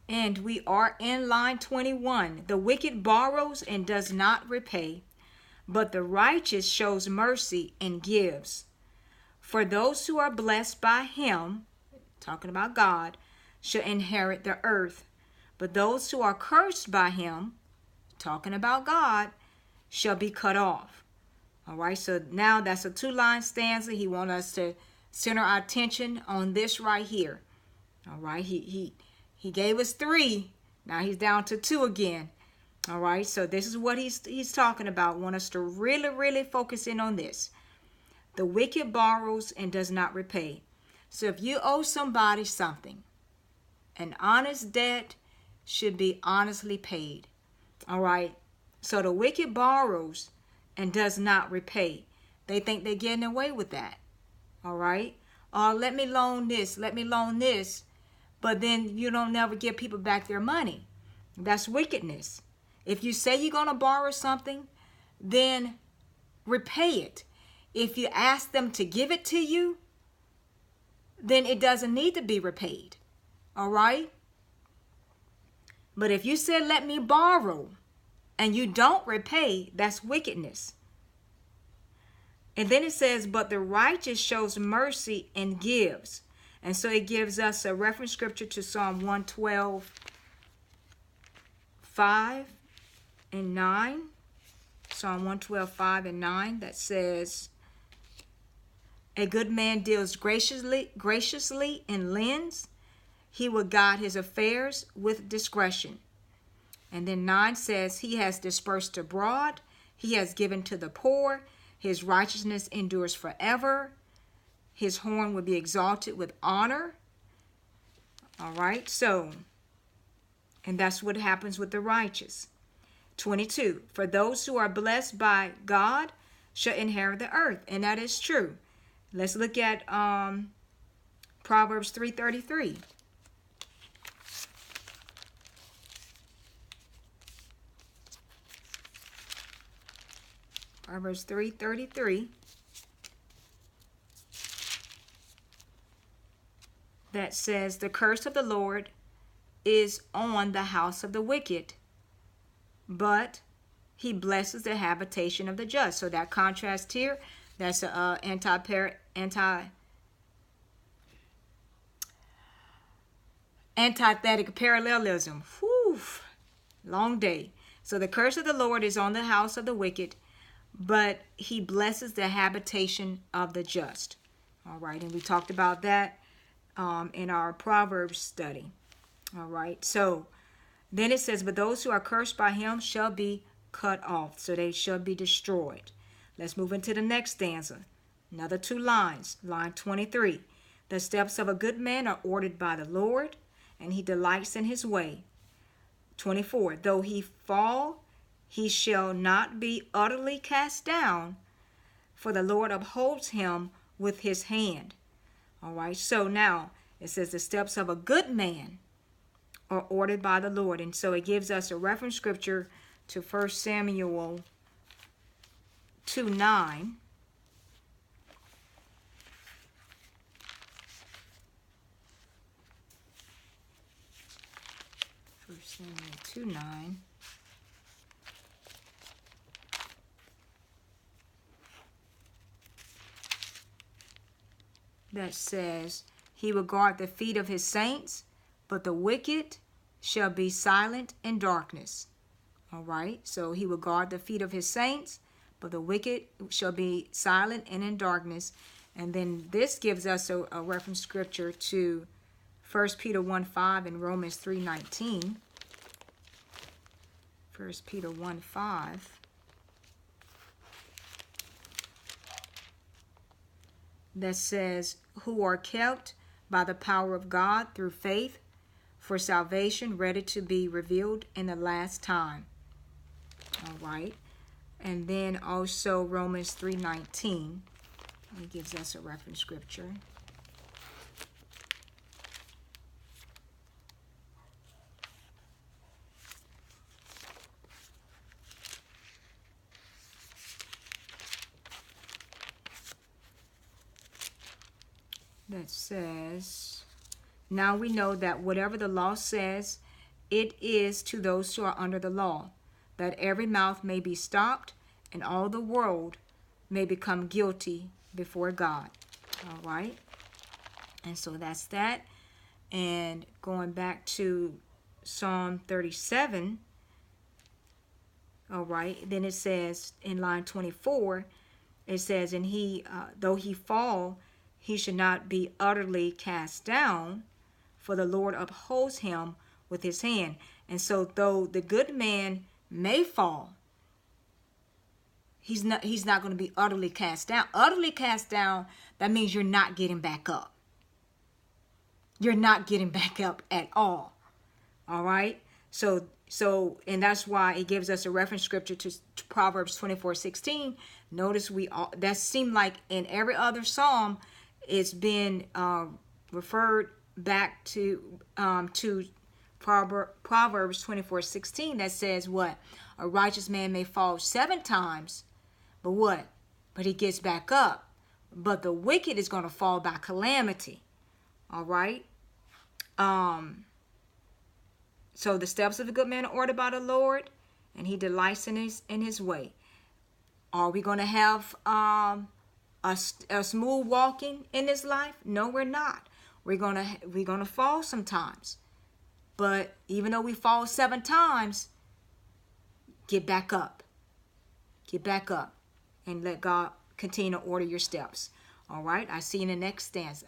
And we are in line 21. The wicked borrows and does not repay, but the righteous shows mercy and gives. For those who are blessed by him, talking about God, shall inherit the earth. But those who are cursed by him, talking about God, shall be cut off. All right, so now that's a 2-line stanza. He wants us to center our attention on this right here. All right, he gave us 3. Now he's down to 2 again. All right, so this is what he's talking about. Want us to really focus in on this. The wicked borrows and does not repay. So if you owe somebody something, an honest debt should be honestly paid. All right, so the wicked borrows and does not repay. They think they're getting away with that. All right, let me loan this, but then you don't never give people back their money. That's wickedness. If you say you're going to borrow something, then repay it. If you ask them to give it to you, then it doesn't need to be repaid. All right? But if you said, let me borrow, and you don't repay, that's wickedness. And then it says, but the righteous shows mercy and gives. And so it gives us a reference scripture to Psalm 112, 5 and 9. Psalm 112, 5 and 9, that says, a good man deals graciously and lends. He will guide his affairs with discretion. And then 9 says, he has dispersed abroad. He has given to the poor. His righteousness endures forever. His horn will be exalted with honor. All right, so, and that's what happens with the righteous. 22, for those who are blessed by God shall inherit the earth. And that is true. Let's look at Proverbs 3:33. Proverbs 3:33. That says, the curse of the Lord is on the house of the wicked, but he blesses the habitation of the just. So that contrast here, that's antithetic parallelism. Whew, long day. So the curse of the Lord is on the house of the wicked, but he blesses the habitation of the just. All right, and we talked about that in our Proverbs study. All right, so then it says, but those who are cursed by him shall be cut off, so they shall be destroyed. Let's move into the next stanza. Another 2 lines. Line 23. The steps of a good man are ordered by the Lord, and he delights in his way. 24. Though he fall, he shall not be utterly cast down, for the Lord upholds him with his hand. All right, so now it says the steps of a good man are ordered by the Lord. And so it gives us a reference scripture to 1 Samuel 2:9. 1 Samuel 2:9. That says, he will guard the feet of his saints, but the wicked shall be silent in darkness. All right, so he will guard the feet of his saints, but the wicked shall be silent and in darkness. And then this gives us a reference scripture to 1 Peter 1:5 and Romans 3:19. 1 Peter 1:5. That says, who are kept by the power of God through faith for salvation ready to be revealed in the last time. All right. And then also Romans 3:19. It gives us a reference scripture. That says, now we know that whatever the law says it is to those who are under the law, that every mouth may be stopped and all the world may become guilty before God. All right. And so that's that. And going back to Psalm 37, all right, then it says in line 24, it says, and he, though he fall, he should not be utterly cast down, for the Lord upholds him with his hand. And so though the good man may fall, he's not going to be utterly cast down. Utterly cast down, that means you're not getting back up. You're not getting back up at all. All right? So and that's why it gives us a reference scripture to Proverbs 24:16. Notice that seemed like in every other psalm it's been referred back to Proverbs 24:16 that says what? A righteous man may fall 7 times, but what? But he gets back up. But the wicked is going to fall by calamity. All right? So the steps of a good man are ordered by the Lord, and he delights in his way. Are we going to have a smooth walking in this life? No, we're not. We're gonna fall sometimes. But even though we fall 7 times, get back up. Get back up and let God continue to order your steps. All right, I see you in the next stanza.